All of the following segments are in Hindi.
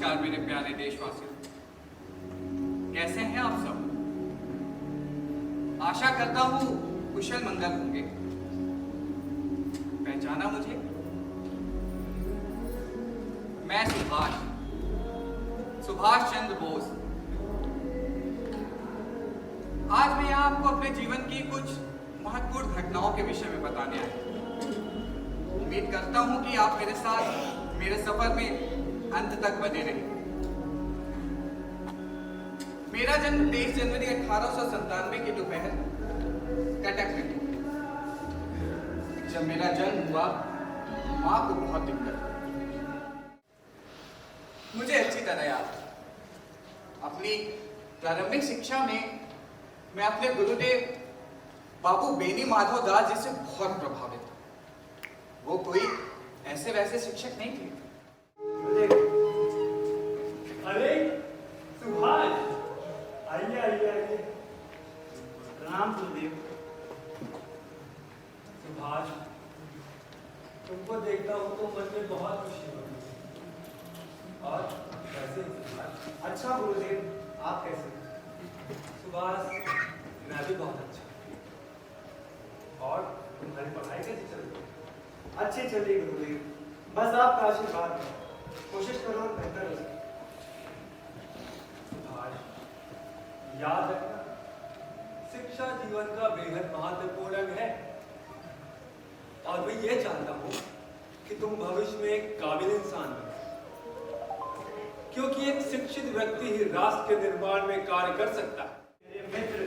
नमस्कार मेरे प्यारे देशवासियों, कैसे हैं आप सब? आशा करता हूं कुशल मंगल होंगे। पहचाना मुझे? मैं सुभाष चंद्र बोस। आज मैं यहाँ आपको अपने जीवन की कुछ महत्वपूर्ण घटनाओं के विषय में बताने आया हूं। उम्मीद करता हूं कि आप मेरे साथ मेरे सफर में अंत तक बने रहे। मेरा जन्म 23 जनवरी 1897 की दोपहर कटक में हुआ। जब मेरा जन्म हुआ, मां को बहुत दिक्कत हुई। मुझे अच्छी तरह याद है। अपनी प्रारंभिक शिक्षा में मैं अपने गुरुदेव बाबू बेनी माधव दास जी से बहुत प्रभावित था। वो कोई ऐसे वैसे शिक्षक नहीं थे। अरे सुभाष, आइए आइए आइए। प्रणाम गुरुदेव। सुभाष, तुमको देखता हूँ तो मन में बहुत खुशी होती है। और कैसे सुभाष? अच्छा गुरुदेव, आप कैसे? सुभाष, मैं भी बहुत अच्छा। और तुम्हारी पढ़ाई कैसी चल रही है? अच्छी चल रही गुरुदेव, बस आपका आशीर्वाद है। कोशिश करो और बेहतर हो सके। याद रखना, शिक्षा जीवन का बेहद महत्वपूर्ण अंग है। और मैं ये चाहता हूँ कि तुम भविष्य में एक काबिल इंसान बनो, क्योंकि एक शिक्षित व्यक्ति ही राष्ट्र के निर्माण में कार्य कर सकता है। मेरे मित्र,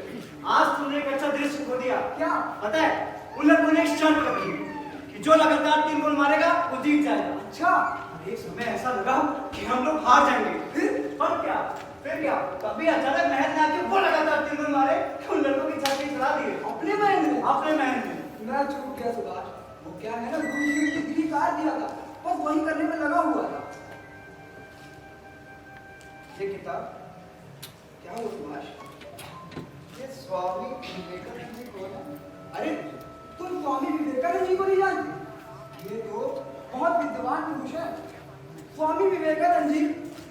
आज तुमने एक अच्छा दृश्य खो दिया। क्या पता है? उन लोगों ने एक शर्त रखी कि जो लगातार 3 गोल मारेगा वो जीत जाएगा। अच्छा, एक समय ऐसा लगा कि हम लोग हार जाएंगे। फिर क्या? कभी अचानक महल में आके वो लगातार 3 गोल मारे कि उन लड़कों की छाती चढ़ा दिए। अपने महल में मैं चूक गया सुभाष। वो क्या है ना, गुरु जी ने डिग्री काट दिया था, बस वही करने में लगा हुआ था। ये किताब क्या हुआ सुभाष? ये स्वामी विवेकानंद जी को ना? अरे तुम स्वामी विवेकानंद जी को नहीं जानते? ये तो बहुत विद्वान पुरुष है। स्वामी विवेकानंद जी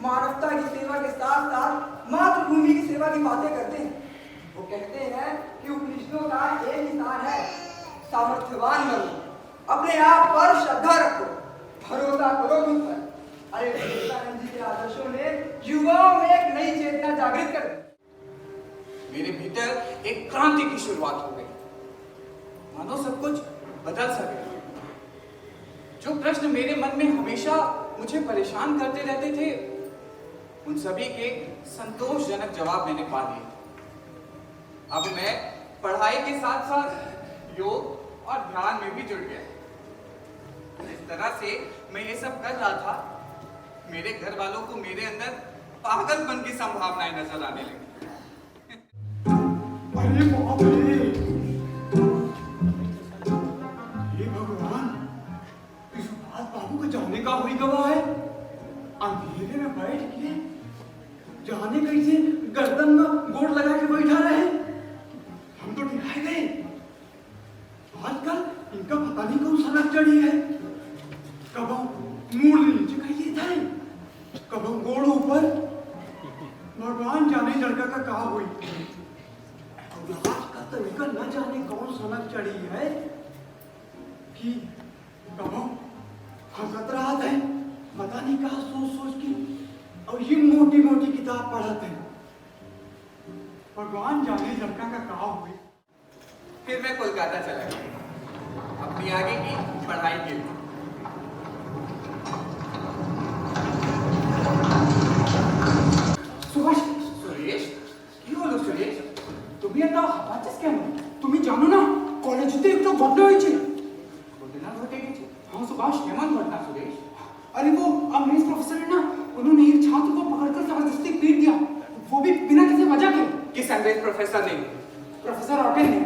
मानवता की सेवा के साथ साथ मातृभूमि की सेवा की बातें करते हैं। वो कहते हैं कि उपनिषदों का एक ही सार है, सामर्थ्यवान बनो, अपने आप पर श्रद्धा रखो, भरोसा करो मुझ पर। अरे विवेकानंद जी के आदर्शों ने युवाओं में एक नई चेतना जागृत कर दी। मेरे भीतर एक क्रांति की शुरुआत हो गई, मानो सब कुछ बदल सके। जो प्रश्न मेरे मन में हमेशा मुझे परेशान करते रहते थे, उन सभी के संतोषजनक जवाब मैंने पा लिए। अब मैं पढ़ाई के साथ साथ योग और ध्यान में भी जुड़ गया। इस तरह से मैं ये सब कर रहा था, मेरे घर वालों को मेरे अंदर पागलपन की संभावनाएं नजर आने लगी। अरे बाप रे! ये भगवान, इस बात बाबू को जाने का हुई गवाह है। अंधेरे में बैठ के जाने कैसे गर्दन में गोड़ लगा के बैठा रहे। हम तो दिखाए गए। आजकल इनका पता नहीं कौन सा नक चढ़ी है। कब मूड नीचे कहिए थे, कब गोड़ ऊपर। भगवान जाने लड़का का कहा हुई। और आज का तो इनका न जाने कौन सा नक चढ़ी है कि कब हंसत रहा था, पता नहीं कहा सोच के, और ये मोटी मोटी किताब पढ़ते हैं। भगवान जाने लड़का का कहा हुई। फिर मैं कोलकाता चला गया अपनी आगे की पढ़ाई के लिए। सुरेश, কি হলো সুরেশ? তুমি এত হাঁপাচ্ছিস কেন? তুমি জানো না কলেজেতে একটু ঘটনা হয়েছে। ঘটনা ঘটে গেছে? हाँ सुभाष, কেমন ঘটনা सुरेश? अरे वो अंग्रेज प्रोफेसर है ना, उन्होंने एक छात्र को पकड़कर जबरदस्ती पीट दिया, वो भी बिना किसी वजह के। किस अंग्रेज प्रोफेसर ने? प्रोफेसर ऑटेन ने।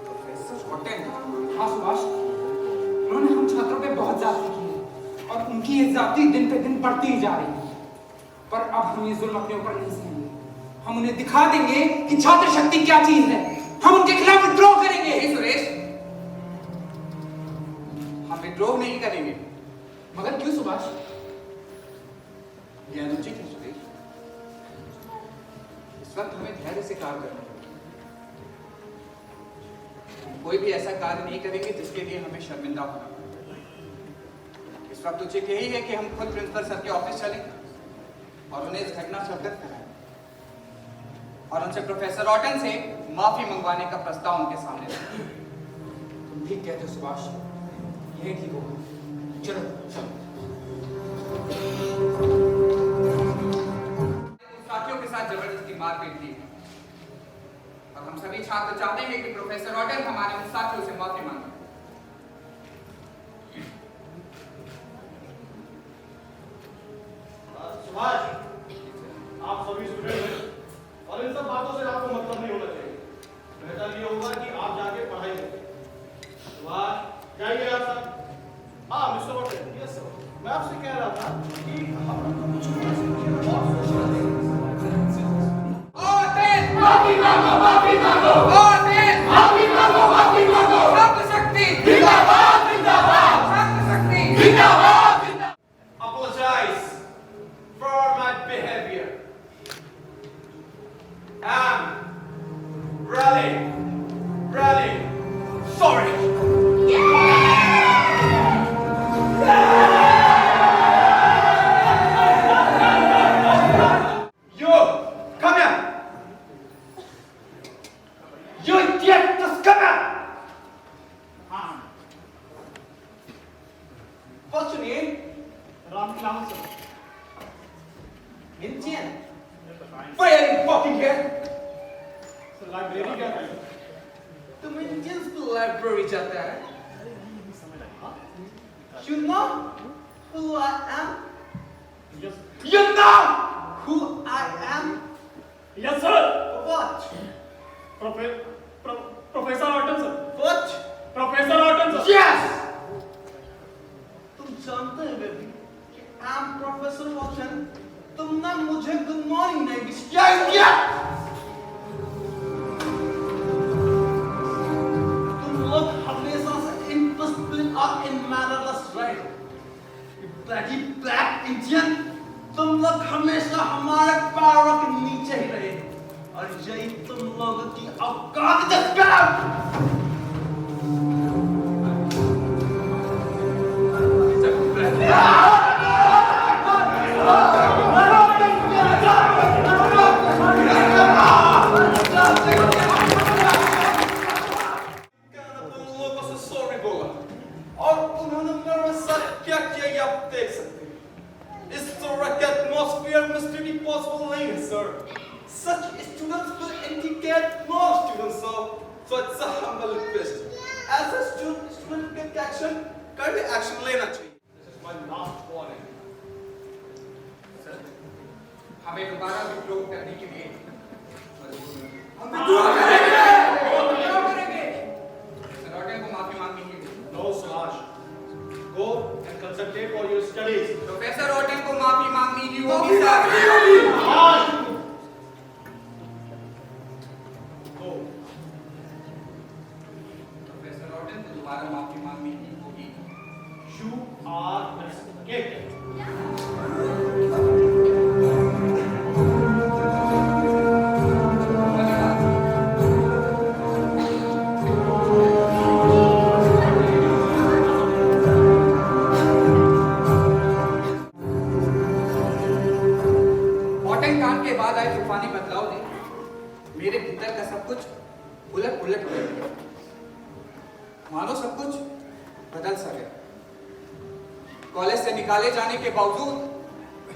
प्रोफेसर ऑटेन? हाँ सुभाष, उन्होंने हम छात्रों पे बहुत ज्यादती की है और उनकी ये ज्यादती दिन पे दिन बढ़ती ही जा रही है। पर अब हम ये जुल्म अपने ऊपर नहीं सहेंगे। हम उन्हें दिखा देंगे कि छात्र शक्ति क्या चीज है। हम उनके खिलाफ विद्रोह करेंगे। सुरेश, हम विद्रोह नहीं करेंगे। मगर क्यों सुभाष? ये अनुचित है सुरेश। इस वक्त हमें धैर्य से कार्य करना होगा। कोई भी ऐसा कार्य नहीं करेंगे जिसके लिए हमें शर्मिंदा होना पड़े। इस वक्त उचित यही है कि हम खुद प्रिंसिपल सर के ऑफिस चलें और उन्हें इस घटना से अवगत कराएं और उनसे प्रोफेसर ऑटन से माफी मंगवाने का प्रस्ताव उनके सामने रखें। तुम ठीक कहते हो सुभाष, यही ठीक होगा। चलो चलो। साथियों के साथ जबरदस्ती मारपीट की और हम सभी छात्र चाहते हैं कि प्रोफेसर ऑटन हमारे उन साथियों से माफी मांगे। सुभाष, आप सभी स्टूडेंट हैं और इन सब बातों से आपको मतलब नहीं होना चाहिए। बेहतर ये होगा कि आप जाके पढ़ाई करें। सुभाष, जाइए आप सब। हाँ मिस्टर ऑटन, यस सर, मैं आपसे कह रहा था कि हम लोग को कुछ और सोचना चाहिए। माफी मांगो, माफी मांगो, माफी मांगो, माफी मांगो। छात्र शक्ति जिंदाबाद, जिंदाबाद। छात्र शक्ति जिंदाबाद, जिंदाबाद। Apologize for my behavior. I'm really sorry. You, come here. You idiot, just come here. What's your name? Ram sir. Indian. Why are you fucking here? Sir library क्या है? तुम इंडियंस को लाइब्रेरी जाता है? You know who I am? Yes You know who I am? Yes sir. What? Professor Orton sir. What? Professor Orton sir. Yes! तुम जानते हैं बेबी कि I am Professor Watson. तुम ना मुझे गुड मॉर्निंग नहीं विश किया इंडिया। तुम लोग हमेशा से indisciplined और mannerless रहे। You bloody black Indian. तुम लोग हमेशा हमारे पैरों के नीचे ही रहे और यही तुम लोगों की औकात है। और उन्होंने मेरे साथ क्या किया ये आप देख सकते हैं। इस तरह के एटमॉस्फेयर में स्टडी पॉसिबल नहीं है sir. Such students will indicate more students, so it's a humble request. As a student take action, कभी action लेना चाहिए। This is my last warning. Sir, हमें दोबारा विद्रोह करने के लिए हम विद्रोह करेंगे। प्रोफेसर ऑटन को माफी मांगनी है। No, Subhash. Go and concentrate for your studies. Professor Orton को माफी मांगनी ही होगी sir. Subhash! Go. Professor Orton को दोबारा माफी मांगनी ही होगी। You are escaped. ऑटन कांड के बाद आए तूफानी बदलाव ने मेरे भीतर का सब कुछ उलट पुलट कर दिया। मानो सब कुछ बदल सा गया। कॉलेज से निकाले जाने के बावजूद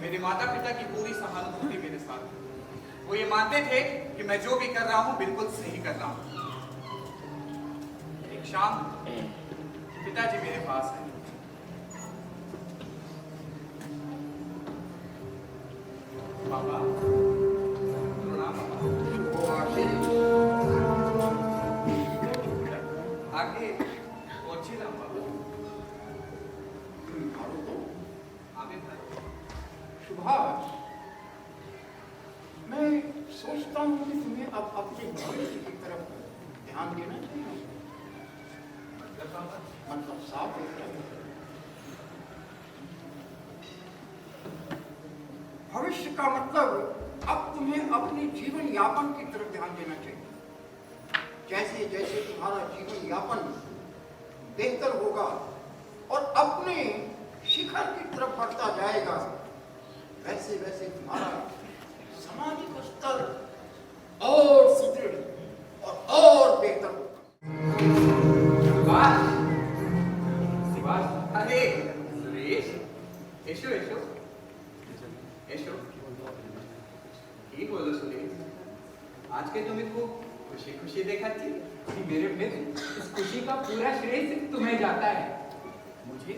मेरे माता पिता की पूरी सहानुभूति मेरे साथ है। वो ये मानते थे कि मैं जो भी कर रहा हूँ बिल्कुल सही कर रहा हूँ। एक शाम पिताजी मेरे पास आए। बाबा, प्रणाम बाबा। आगे पहुंचिलाम बाबा। आमिर भाई। सुभाष, मैं सोचता हूँ कि तुम्हें अब अपने भविष्य की तरफ ध्यान देना चाहिए। मतलब साफ है क्या? भविष्य का मतलब अब तुम्हें अपने जीवन यापन की तरफ ध्यान देना चाहिए। जैसे जैसे तुम्हारा जीवन यापन बेहतर होगा और अपने शिखर की तरफ बढ़ता जाएगा, वैसे वैसे तुम्हारा सामाजिक स्तर और सुदृढ़ और बेहतर होगा। सुभाष, सुभाष, अरे सुरेश, यशो यशो यशो, ही बोलो सुरेश, आज के तुम्हें खूब खुशी खुशी देखा थी। मेरे मित्र, इस खुशी का पूरा श्रेय सिर्फ तुम्हें जाता है। मुझे?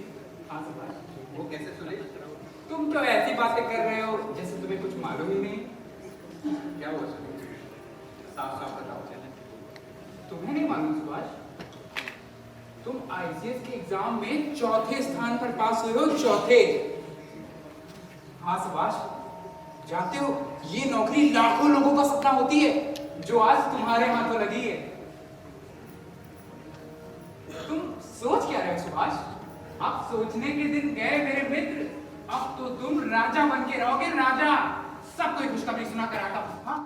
हाँ सुभाष, वो कैसे सुरेश? तुम तो ऐसी बातें कर रहे हो जैसे तुम्हें कुछ मालूम ही नहीं। क्या हुआ सुरेश? साफ साफ बताओ। तुम्हें नहीं मालूम सुभाष? तुम आईसीएस के एग्जाम में चौथे स्थान पर पास हुए हो, चौथे। हाँ सुभाष, जानते हो ये नौकरी लाखों लोगों का सपना होती है जो आज तुम्हारे हाथों लगी है। तुम सोच क्या रहे हो सुभाष? अब सोचने के दिन गए मेरे मित्र। अब तो तुम राजा बन के रहोगे, राजा। सबको खुशखबरी सुना कर आता हूं। हाँ?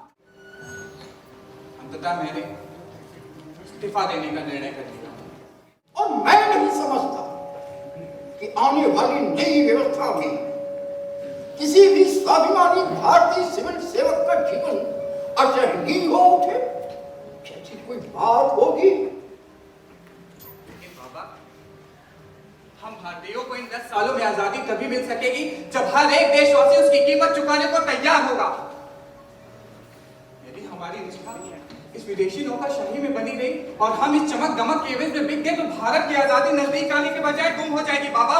अंततः मैंने इस्तीफा देने का निर्णय कर लिया। और मैं नहीं समझता कि आने वाली नई व्यवस्था में किसी भी स्वाभिमानी भारतीय सिविल सेवक का जीवन असहनीय हो उठे जैसी कोई बात होगी। लेकिन बाबा, हम भारतीयों को इन 10 सालों में आजादी तभी मिल सकेगी जब हर एक देशवासी उसकी कीमत चुकाने को तैयार होगा। यदि हमारी निष्ठा इस विदेशी नौकाशाही में बनी रही और हम इस चमक दमक के एवज में बिक गए तो भारत की आजादी नजदीक आने के बजाय गुम हो जाएगी बाबा।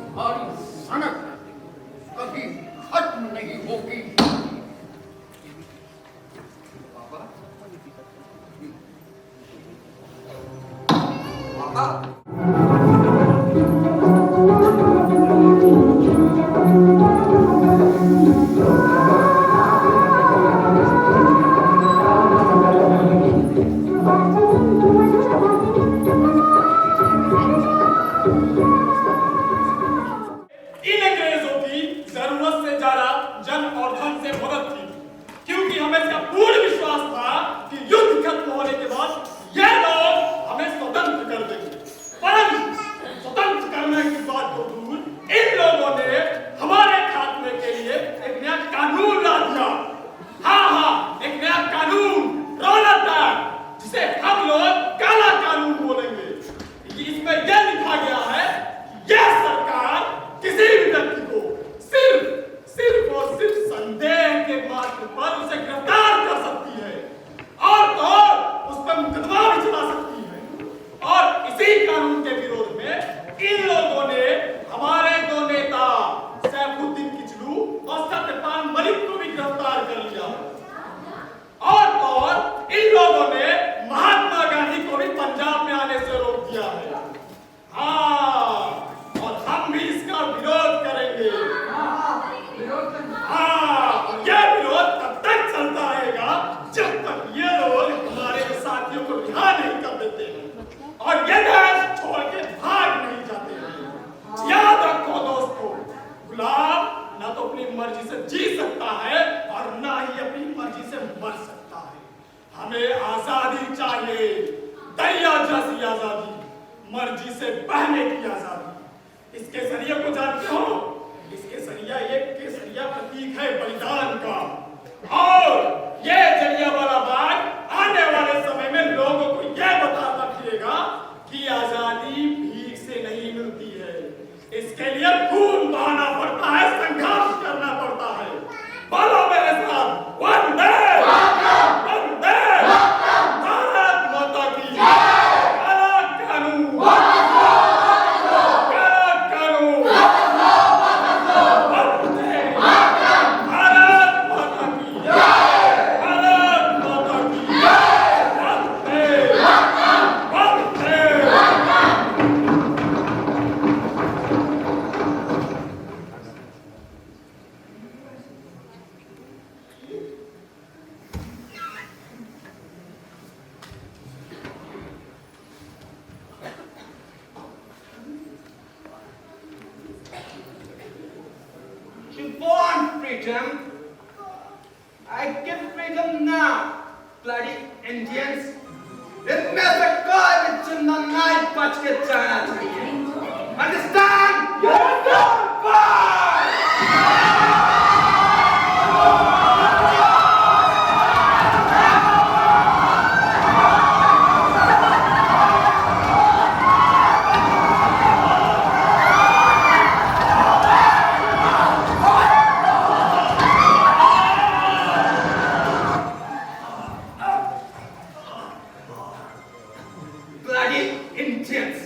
हमारी सनक कभी खत्म नहीं होगी। बाबा, बाबा, इन अंग्रेजों की जरूरत से ज्यादा जन और धन से मदद थी, क्योंकि हमें इसका पूर्ण विश्वास था कि युद्ध खत्म होने के बाद ये लोग हमें स्वतंत्र कर देंगे। परंतु स्वतंत्र करने की बात तो दूर, इन लोगों ने हमारे खात्मे के लिए एक नया कानून ला दिया। हाँ, एक नया कानून, रौलत एक्ट, जिसे हम लोग काला कानून बोलेंगे। इसमें यह लिखा गया है कि यह सरकार किसी भी व्यक्ति को सिर्फ और सिर्फ संदेह के मात्र पर उसे गिरफ्तार कर सकती है और तो उस पर मुकदमा भी चला सकती है। और इसी कानून के विरोध में इन लोगों ने हमारे 2 नेता सैफुद्दीन किचलू और सत्यपाल मलिक को भी गिरफ्तार कर लिया। और इन लोगों ने महात्मा गांधी को भी पंजाब में आने से रोक दिया है। हाँ, और हम भी इसका विरोध करेंगे। हाँ, यह विरोध तब तक चलता रहेगा जब तक ये लोग हमारे साथियों को रिहा नहीं कर देते हैं और ये देश छोड़ के भाग नहीं जाते हैं। याद रखो दोस्तों, गुलाम ना तो अपनी मर्जी से जी सकता है और ना ही अपनी मर्जी से मर सकता है। हमें आजादी चाहिए, दरिया जैसी आजादी, मर्जी से बहने की आजादी। इस केसरिया को जानते हो? इस केसरिया एक केसरिया प्रतीक है बलिदान का। और ये जलियांवाला बाग आने वाले समय में लोगों को यह बताता फिरेगा कि आजादी भीख से नहीं मिलती है। इसके लिए खून बहाना पड़ता है, संघर्ष करना पड़ता है। बोलो मेरे साथ, वंदे वंदे भारत माता की काला कानून, काला कानून, वंदे भारत माता freedom. I give freedom now. Bloody Indians. इनमें से कोई भी जिंदा नहीं बच के जाना चाहिए. Understand? Yes, sir. Bloody Indians!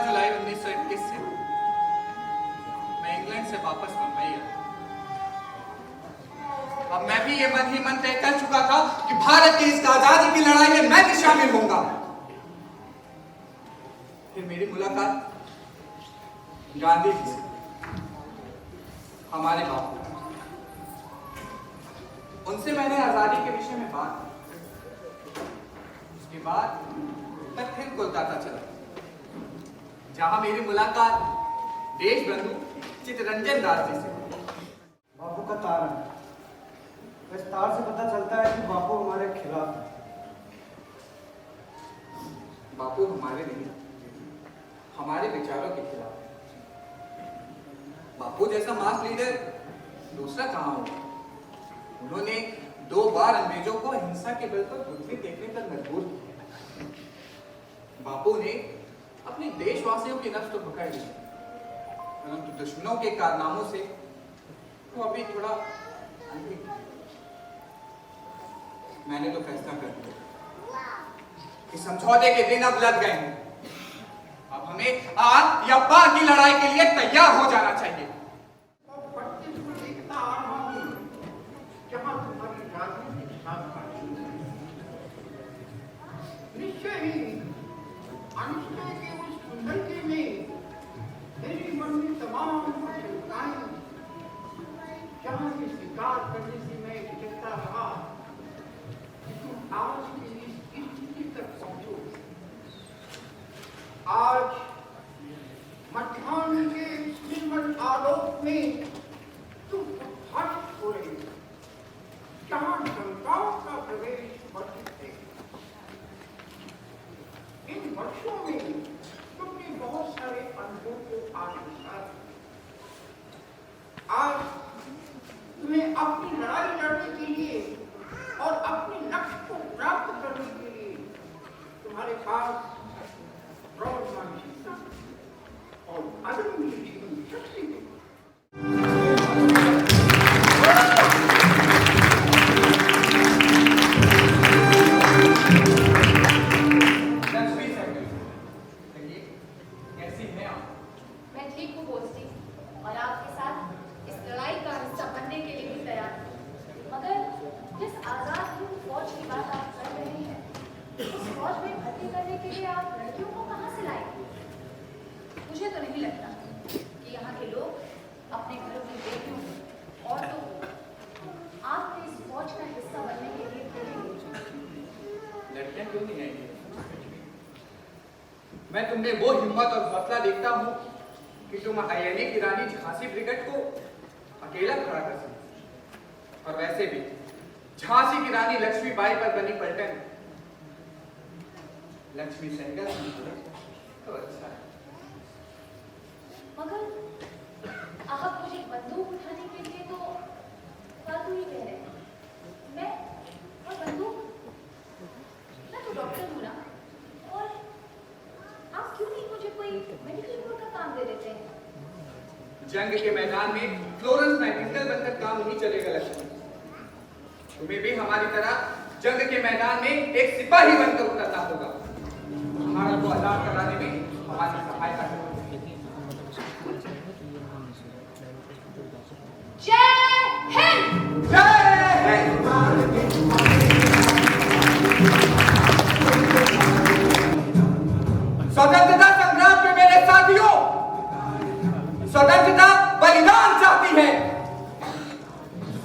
जुलाई 1921 से मैं इंग्लैंड से वापस मुंबई आया। अब मैं भी ये मन ही मन तय कर चुका था कि भारत की इस आजादी की लड़ाई में मैं भी शामिल होऊंगा। फिर मेरी मुलाकात गांधी जी से, हमारे बापू। उनसे मैंने आजादी के विषय में बात की। उसके बाद मैं फिर कोलकाता चला, जहां मेरी मुलाकात देश बंधु चित्तरंजन दास जी से। बापू का तार है। इस तार से पता चलता है कि बापू हमारे खिलाफ है। बापू हमारे नहीं, हमारे विचारों के खिलाफ। बापू जैसा मास लीडर दूसरा कहां होगा। उन्होंने 2 बार अंग्रेजों को हिंसा के बल पर पृथ्वी देखने पर मजबूर किया। बापू ने अपने देशवासियों की नफ्स तो पकड़ ली, परंतु दुश्मनों के कारनामों से वो अभी थोड़ा अंधी। मैंने तो फैसला कर दिया कि समझौते के दिन अब लग गए हैं। अब हमें आग या पार की लड़ाई के लिए तैयार हो जाना चाहिए। निश्चय ही अनिश्चय के उस सुंदरते में मेरे मन में तमाम आशंकाएं जहां से स्वीकार करने से मैं हिचकता रहा कि तुम आज की इस स्थिति तक पहुंचो। आज मध्याह्न के निर्मल आलोक में तुम उद्घाटित हो रहे हो, जहां शंकाओं का प्रवेश वर्जित है। इन वर्षों में तुमने बहुत सारे अनुभवों को आत्मसात किया। आज तुम्हें अपनी लड़ाई लड़ने के लिए और अपने लक्ष्य को प्राप्त करने के लिए तुम्हारे पास प्रौढ़ मानसिकता और अदम्य जीवन शक्ति है। मैं ठीक हूँ बोस्टी, और आपके साथ इस लड़ाई का हिस्सा बनने के लिए भी तैयार हूँ। मगर जिस आजाद हिंद फौज की बात आप कर रहे हैं, उस फौज में भर्ती करने के लिए आप लड़कियों को कहाँ से लाएंगे? मुझे तो नहीं लगता कि यहाँ के लोग अपने घरों की बेटियों और तो आपके इस फौज का हिस्सा बनने के लिए करेंगे। लड़कियां क्यों नहीं आएंगी? मैं तुमने वो हिम्मत और हौसला देखता हूँ कि तुम आईएनए की रानी झांसी ब्रिगेड को अकेला खड़ा कर सकते। और वैसे भी झांसी की रानी लक्ष्मीबाई पर बनी पलटन लक्ष्मी सहगल तो अच्छा है। मगर आप मुझे बंदूक उठाने के लिए तो फालतू ही कह रहे हैं। मैं और बंदूक, मैं तो डॉक्टर हूँ ना। और आप क्यों नहीं मुझे कोई मेडिकल रिपोर्ट का काम दे देते हैं? जंग के मैदान में फ्लोरेंस नाइटिंगेल बनकर काम नहीं चलेगा लक्ष्मी। तुम्हें भी हमारी तरह जंग के मैदान में एक सिपाही बनकर उतरना होगा। भारत को आजाद कराने में हमारी सहायता करें।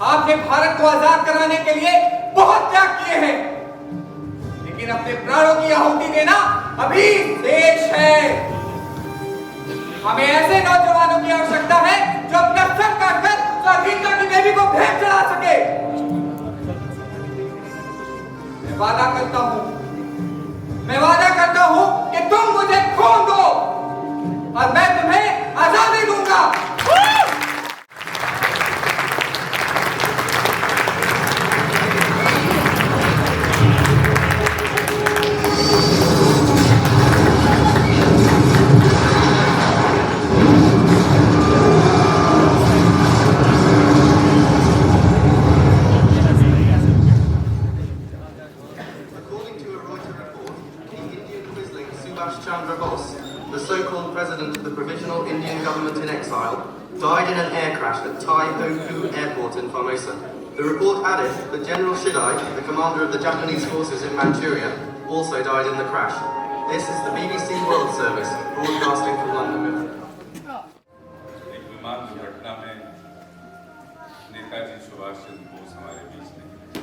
आपने भारत को आजाद कराने के लिए बहुत त्याग किए हैं, लेकिन अपने प्राणों की आहुति देना अभी शेष है। हमें ऐसे नौजवानों की आवश्यकता है जो अपना सर काटकर स्वाधीनता की देवी को भेंट चढ़ा सके। मैं वादा करता हूं कि तुम मुझे खून दो और मैं तुम्हें आजादी दूंगा। According to a Reuters report, the Indian quisling Subhash Chandra Bose, the so-called president of the Provisional Indian Government in exile, died in an air crash at Tai Ho Phu Airport in Formosa. The report added that General Shidai, the commander of the Japanese forces in Manchuria, also died in the crash. This is the BBC World Service, broadcasting from London. एक विमान दुर्घटना में नेताजी सुभाष चंद्र बोस हमारे बीच नहीं थे।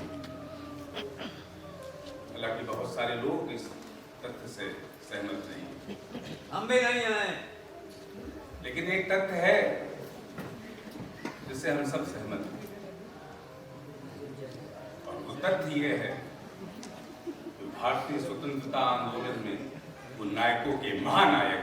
हालांकि बहुत सारे लोग इस तथ्य से सहमत नहीं हैं। हम भी नहीं हैं। लेकिन एक तथ्य है जिससे हम सब सहमत हैं, और वो तथ्य ये है कि भारतीय स्वतंत्रता आंदोलन में वो नायकों के महानायक